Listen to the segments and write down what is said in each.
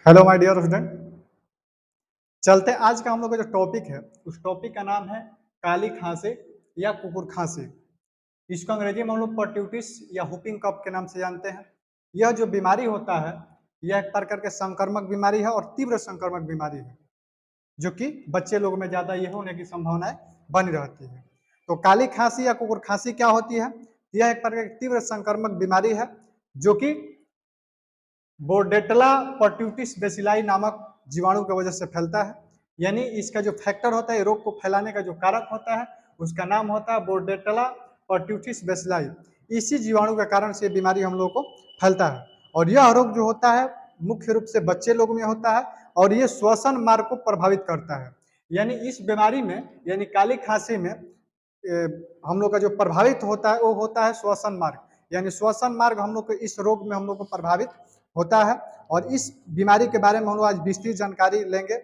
Hello my dear student. चलते आज का हम लोग का जो टॉपिक है उस टॉपिक का नाम है काली खांसी या कुकुर खांसी। इसको अंग्रेजी में हम लोग पर्ट्यूटिस या हुपिंग कफ के नाम से जानते हैं। यह जो बीमारी होता है यह एक प्रकार के संक्रामक बीमारी है और तीव्र संक्रामक बीमारी है जो कि बच्चे लोगों में ज्यादा यह होने की संभावनाएं बनी रहती है। तो काली खांसी या कुकुर खांसी क्या होती है? यह एक प्रकार की तीव्र संक्रामक बीमारी है जो कि बोर्डेटला पर्ट्यूटिस बेसिलाई नामक जीवाणु की वजह से फैलता है। यानी इसका जो फैक्टर होता है, रोग को फैलाने का जो कारक होता है, उसका नाम होता है बोर्डेटला पर्ट्यूटिस बेसिलाई। इसी जीवाणु के कारण से बीमारी हम लोग को फैलता है और यह रोग जो होता है मुख्य रूप से बच्चे लोग में होता है और ये श्वसन मार्ग को प्रभावित करता है। यानी इस बीमारी में यानी काली खांसी में हम लोग का जो प्रभावित होता है वो होता है श्वसन मार्ग। यानी श्वसन मार्ग हम लोग को इस रोग में हम लोग को प्रभावित होता है और इस बीमारी के बारे में हम लोग आज विस्तृत जानकारी लेंगे।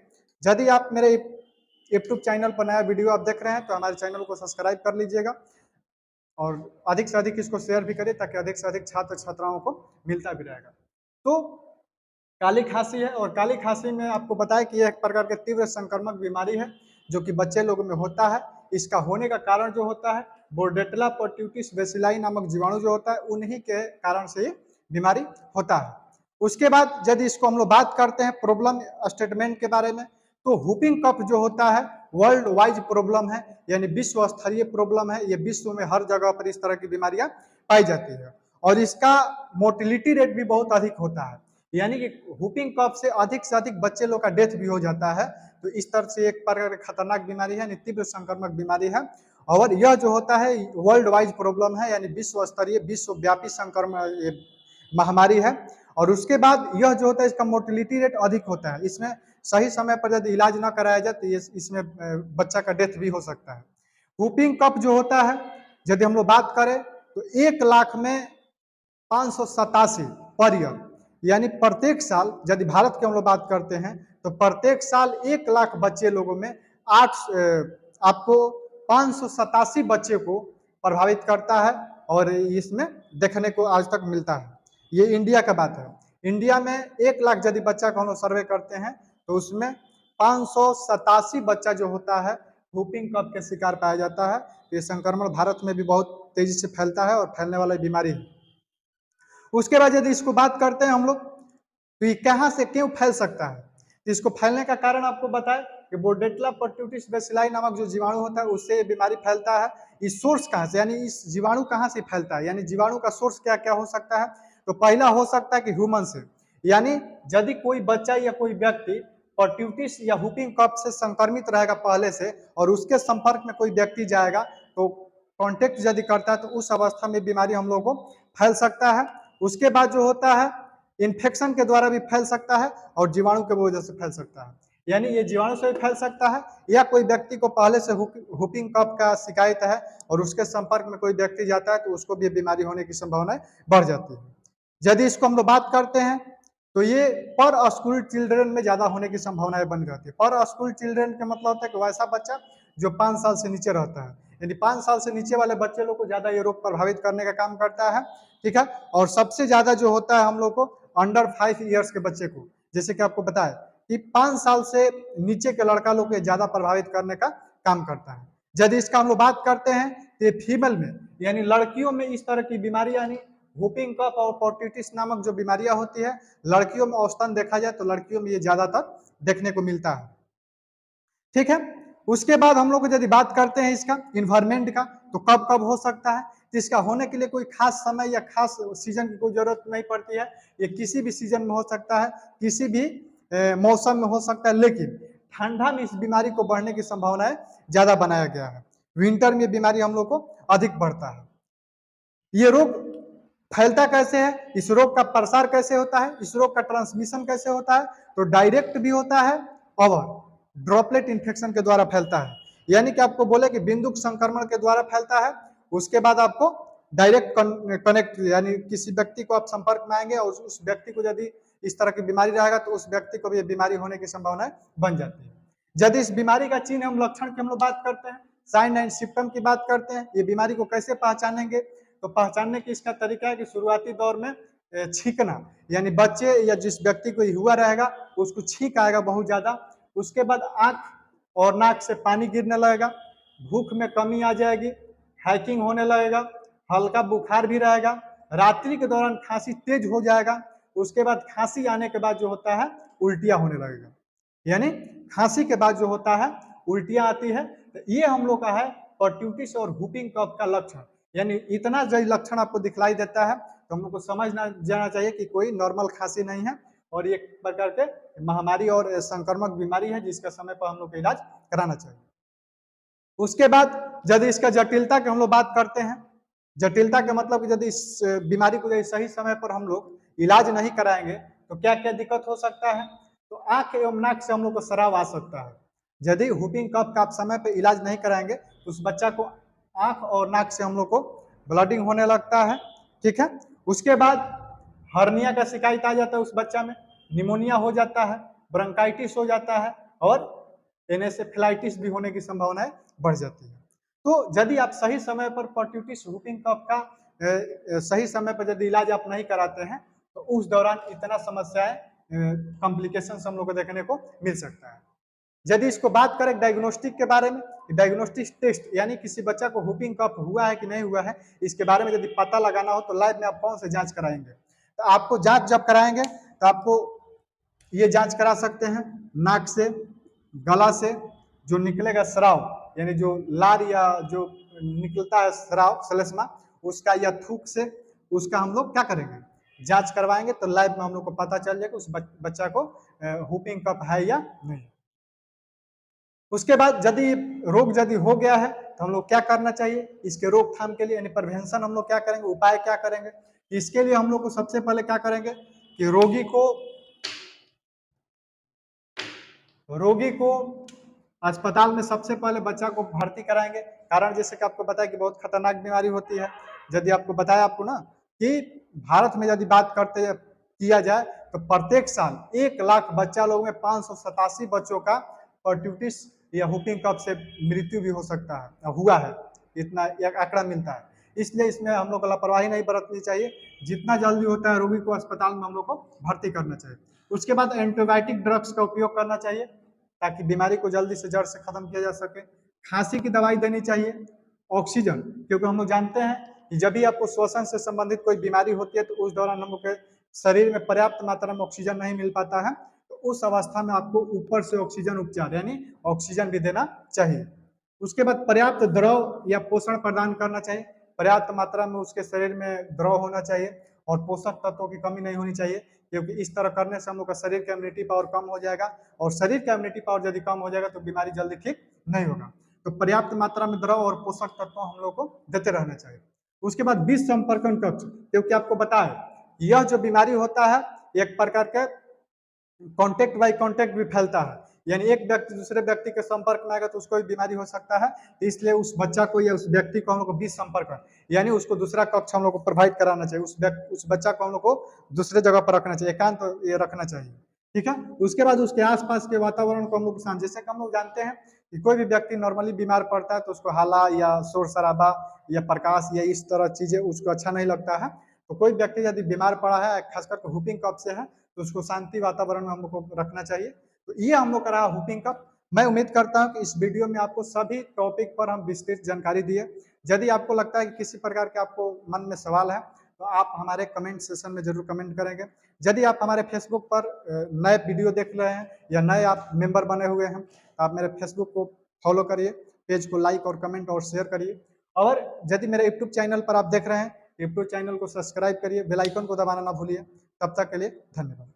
यदि आप मेरे यूट्यूब चैनल पर नया वीडियो आप देख रहे हैं तो हमारे चैनल को सब्सक्राइब कर लीजिएगा और अधिक से अधिक इसको शेयर भी करें ताकि अधिक से अधिक छात्र छात्राओं को मिलता भी रहेगा। तो काली खांसी है और काली खांसी में आपको बताया कि यह एक प्रकार की तीव्र संक्रामक बीमारी है जो कि बच्चे लोगों में होता है। इसका होने का कारण जो होता है बोर्डेटला पर्ट्यूटिस बेसिलाई नामक जीवाणु जो होता है उन्हीं के कारण से ये बीमारी होता है। उसके बाद यदि इसको हम लोग बात करते हैं प्रॉब्लम स्टेटमेंट के बारे में, तो हुपिंग कफ जो होता है वर्ल्ड वाइज प्रॉब्लम है, यानी विश्व स्तरीय प्रॉब्लम है। ये विश्व में हर जगह पर इस तरह की बीमारियां पाई जाती है और इसका मोर्टिलिटी रेट भी बहुत अधिक होता है। यानी कि हुपिंग कफ से अधिक बच्चे लोग का डेथ भी हो जाता है। तो इस तरह से एक प्रकार की खतरनाक बीमारी है, तीव्र संक्रामक बीमारी है और यह जो होता है वर्ल्ड वाइज प्रॉब्लम है, यानी विश्व स्तरीय विश्वव्यापी संक्रमण महामारी है। और उसके बाद यह जो होता है इसका मोर्टिलिटी रेट अधिक होता है। इसमें सही समय पर यदि इलाज न कराया जाए तो इसमें बच्चा का डेथ भी हो सकता है। हुपिंग कफ जो होता है यदि हम लोग बात करें तो 1 लाख में 587 पर ईयर, यानी प्रत्येक साल यदि भारत की हम लोग बात करते हैं तो प्रत्येक साल 1 लाख बच्चे लोगों में आपको 587 बच्चे को प्रभावित करता है और इसमें देखने को आज तक मिलता है। ये इंडिया का बात है। इंडिया में 1 लाख यदि बच्चा को हम लोग सर्वे करते हैं तो उसमें 587 बच्चा जो होता है हुपिंग कफ के शिकार पाया जाता है। ये संक्रमण भारत में भी बहुत तेजी से फैलता है और फैलने वाली बीमारी है। उसके बाद यदि इसको बात करते हैं हम लोग तो ये कहाँ से क्यों फैल सकता है, तो इसको फैलने का कारण आपको बताएं कि बोर्डेटला पर्ट्यूटिस बेसिलाई नामक जो जीवाणु होता है उससे ये बीमारी फैलता है। इस सोर्स कहाँ से, यानी इस जीवाणु कहाँ से फैलता है, यानी जीवाणु का सोर्स क्या क्या हो सकता है। तो पहला हो सकता है कि ह्यूमन से, यानी यदि कोई बच्चा या कोई व्यक्ति पर्ट्यूटिस या हुपिंग कफ से संक्रमित रहेगा पहले से और उसके संपर्क में कोई व्यक्ति जाएगा तो कॉन्टेक्ट यदि करता है तो उस अवस्था में बीमारी हम लोगों को फैल सकता है। उसके बाद जो होता है इन्फेक्शन के द्वारा भी फैल सकता है और जीवाणु के वजह से फैल सकता है। यानी ये जीवाणु से भी फैल सकता है या कोई व्यक्ति को पहले से हुपिंग कफ का शिकायत है और उसके संपर्क में कोई व्यक्ति जाता है तो उसको भी बीमारी होने की संभावना बढ़ जाती है। यदि इसको हम लोग बात करते हैं तो ये पर स्कूल चिल्ड्रन में ज्यादा होने की संभावनाएं बन जाती है। पर स्कूल चिल्ड्रन का मतलब होता है कि वैसा बच्चा जो 5 साल से नीचे रहता है, यानी 5 साल से नीचे वाले बच्चे लोग को ज्यादा ये रोग प्रभावित करने का काम करता है। ठीक है, और सबसे ज्यादा जो होता है हम लोग को अंडर 5 ईयर्स के बच्चे को, जैसे कि आपको बताया कि 5 साल से नीचे के लड़का लोग को ज्यादा प्रभावित करने का काम करता है। यदि इसका हम लोग बात करते हैं तो फीमेल में यानी लड़कियों में इस तरह की बीमारी यानी हुपिंग कफ और पर्ट्यूटिस नामक जो बीमारियां होती है लड़कियों में औसतन देखा जाए तो लड़कियों में ये ज्यादातर देखने को मिलता है। ठीक है, उसके बाद हम लोग यदि बात करते हैं इसका इन्वायरमेंट का तो कब कब हो सकता है, तो इसका होने के लिए कोई खास समय या खास सीजन की कोई जरूरत नहीं पड़ती है। ये किसी भी सीजन में हो सकता है, किसी भी मौसम में हो सकता है, लेकिन ठंडा में इस बीमारी को बढ़ने की संभावनाएं ज्यादा बनाया गया है। विंटर में बीमारी हम लोग को अधिक बढ़ता है। ये रोग फैलता कैसे है, इस रोग का प्रसार कैसे होता है, इस रोग का ट्रांसमिशन कैसे होता है, तो डायरेक्ट भी होता है और ड्रॉपलेट इन्फेक्शन के द्वारा फैलता है। यानी कि आपको बोले कि बिंदुक संक्रमण के द्वारा फैलता है। उसके बाद आपको डायरेक्ट कनेक्ट यानी किसी व्यक्ति को आप संपर्क में आएंगे और उस व्यक्ति को यदि इस तरह की बीमारी रहेगा तो उस व्यक्ति को भी ये बीमारी होने की संभावना बन जाती है। यदि इस बीमारी का चिन्ह हम लक्षण की हम लोग बात करते हैं, साइन एंड सिम्टम की बात करते हैं, ये बीमारी को कैसे पहचानेंगे, तो पहचानने की इसका तरीका है कि शुरुआती दौर में छींकना, यानी बच्चे या जिस व्यक्ति को हुआ रहेगा उसको छींक आएगा बहुत ज्यादा। उसके बाद आंख और नाक से पानी गिरने लगेगा, भूख में कमी आ जाएगी, हैकिंग होने लगेगा, हल्का बुखार भी रहेगा, रात्रि के दौरान खांसी तेज हो जाएगा। उसके बाद खांसी आने के बाद जो होता है उल्टियां होने लगेगा, यानी खांसी के बाद जो होता है उल्टियां आती है। तो ये हम लोग का है पर्ट्यूटिस और व्हूपिंग कफ का लक्षण। यानी इतना यदि लक्षण आपको दिखलाई देता है तो हम लोग को समझना जाना चाहिए कि कोई नॉर्मल खांसी नहीं है और ये प्रकार के महामारी और संक्रमक बीमारी है जिसका समय पर हम लोग को इलाज कराना चाहिए। उसके बाद यदि इसका जटिलता की हम लोग बात करते हैं, जटिलता का मतलब कि यदि इस बीमारी को यदि सही समय पर हम लोग इलाज नहीं कराएंगे तो क्या क्या दिक्कत हो सकता है। तो आंख एवं नाक से हम लोग को शराब आ सकता है। यदि व्हूपिंग कफ का आप समय पर इलाज नहीं कराएंगे तो उस बच्चा को आंख और नाक से हम लोग को ब्लडिंग होने लगता है, ठीक है। उसके बाद हर्निया का शिकायत आ जाता है उस बच्चा में, निमोनिया हो जाता है, ब्रोंकाइटिस हो जाता है और एनेसेफेलाइटिस भी होने की संभावनाएं बढ़ जाती है। तो यदि आप सही समय पर पर्ट्यूटिस व्हूपिंग कफ का सही समय पर यदि इलाज आप नहीं कराते हैं तो उस दौरान इतना समस्याएं कॉम्प्लिकेशन हम लोग को देखने को मिल सकता है। यदि इसको बात करें डायग्नोस्टिक के बारे में, डायग्नोस्टिक टेस्ट यानी किसी बच्चा को व्हूपिंग कफ हुआ है कि नहीं हुआ है इसके बारे में यदि पता लगाना हो तो लैब में आप कौन से जांच कराएंगे। तो आपको जांच जब कराएंगे तो आपको ये जांच करा सकते हैं नाक से, गला से जो निकलेगा स्राव यानी जो लार या जो निकलता है स्राव श्लेष्मा उसका या थूक से उसका हम लोग क्या करेंगे जांच करवाएंगे तो लैब में हम लोग को पता चल जाएगा उस बच्चा को व्हूपिंग कफ है या नहीं। उसके बाद यदि रोग यदि हो गया है तो हम लोग क्या करना चाहिए, इसके रोकथाम के लिए यानी प्रिवेंशन हम लोग क्या करेंगे, उपाय क्या करेंगे। इसके लिए हम लोग को सबसे पहले क्या करेंगे कि रोगी को अस्पताल में सबसे पहले बच्चा को भर्ती कराएंगे। कारण जैसे कि आपको बताया कि बहुत खतरनाक बीमारी होती है। यदि आपको बताया आपको ना कि भारत में यदि बात करते किया जाए तो प्रत्येक साल 1 लाख बच्चा लोग में 587 बच्चों का पर्ट्यूटिस या व्हूपिंग कफ से मृत्यु भी हो सकता है, हुआ है, इतना एक आंकड़ा मिलता है। इसलिए इसमें हम लोग को लापरवाही नहीं बरतनी चाहिए, जितना जल्दी होता है रोगी को अस्पताल में हम लोग को भर्ती करना चाहिए। उसके बाद एंटीबायोटिक ड्रग्स का उपयोग करना चाहिए ताकि बीमारी को जल्दी से जड़ से खत्म किया जा सके। खांसी की दवाई देनी चाहिए, ऑक्सीजन, क्योंकि हम लोग जानते हैं कि जब भी आपको श्वसन से संबंधित कोई बीमारी होती है तो उस दौरान हम लोग के शरीर में पर्याप्त मात्रा में ऑक्सीजन नहीं मिल पाता है, तो उस अवस्था में आपको ऊपर से ऑक्सीजन उपचार यानी ऑक्सीजन भी देना चाहिए। उसके बाद पर्याप्त द्रव या पोषण प्रदान करना चाहिए, पर्याप्त मात्रा में उसके शरीर में द्रव होना चाहिए और पोषक तत्वों की कमी नहीं होनी चाहिए, क्योंकि इस तरह करने से हम लोग का शरीर का इम्यूनिटी पावर कम हो जाएगा और शरीर का इम्यूनिटी पावर यदि कम हो जाएगा तो बीमारी जल्दी ठीक नहीं होगा। तो पर्याप्त मात्रा में द्रव और पोषक तत्व हम लोग को देते रहना चाहिए। उसके बाद विष संपर्कन कक्ष, क्योंकि आपको बताया यह जो बीमारी होता है एक प्रकार का कॉन्टेक्ट बाई कॉन्टेक्ट भी फैलता है, यानी एक व्यक्ति दूसरे व्यक्ति के संपर्क में आएगा तो उसको भी बीमारी हो सकता है। इसलिए उस बच्चा को या उस व्यक्ति को हम लोग को विष संपर्क यानी उसको दूसरा कक्ष हम लोग को प्रोवाइड कराना चाहिए, उस बच्चा को हम लोग को दूसरे जगह पर रखना चाहिए, एकांत ये रखना चाहिए, ठीक है। उसके बाद उसके आसपास के वातावरण को हम लोग शांत, जैसे कि हम लोग जानते हैं कि कोई भी व्यक्ति नॉर्मली बीमार पड़ता है तो उसको हाला या शोर शराबा या प्रकाश या इस तरह चीजें उसको अच्छा नहीं लगता है। तो कोई व्यक्ति यदि बीमार पड़ा है खासकर व्हूपिंग कफ से है तो उसको शांति वातावरण में हम लोग को रखना चाहिए। तो ये हम लोग का रहा व्हूपिंग कफ। मैं उम्मीद करता हूँ कि इस वीडियो में आपको सभी टॉपिक पर हम विस्तृत जानकारी दिए। यदि आपको लगता है कि किसी प्रकार के आपको मन में सवाल है तो आप हमारे कमेंट सेशन में जरूर कमेंट करेंगे। यदि आप हमारे फेसबुक पर नए वीडियो देख रहे हैं या नए आप मेंबर बने हुए हैं तो आप मेरे फेसबुक को फॉलो करिए, पेज को लाइक और कमेंट और शेयर करिए। और यदि मेरे यूट्यूब चैनल पर आप देख रहे हैं, यूट्यूब चैनल को सब्सक्राइब करिए, बेल आइकन को दबाना ना भूलिए। तब तक के लिए धन्यवाद।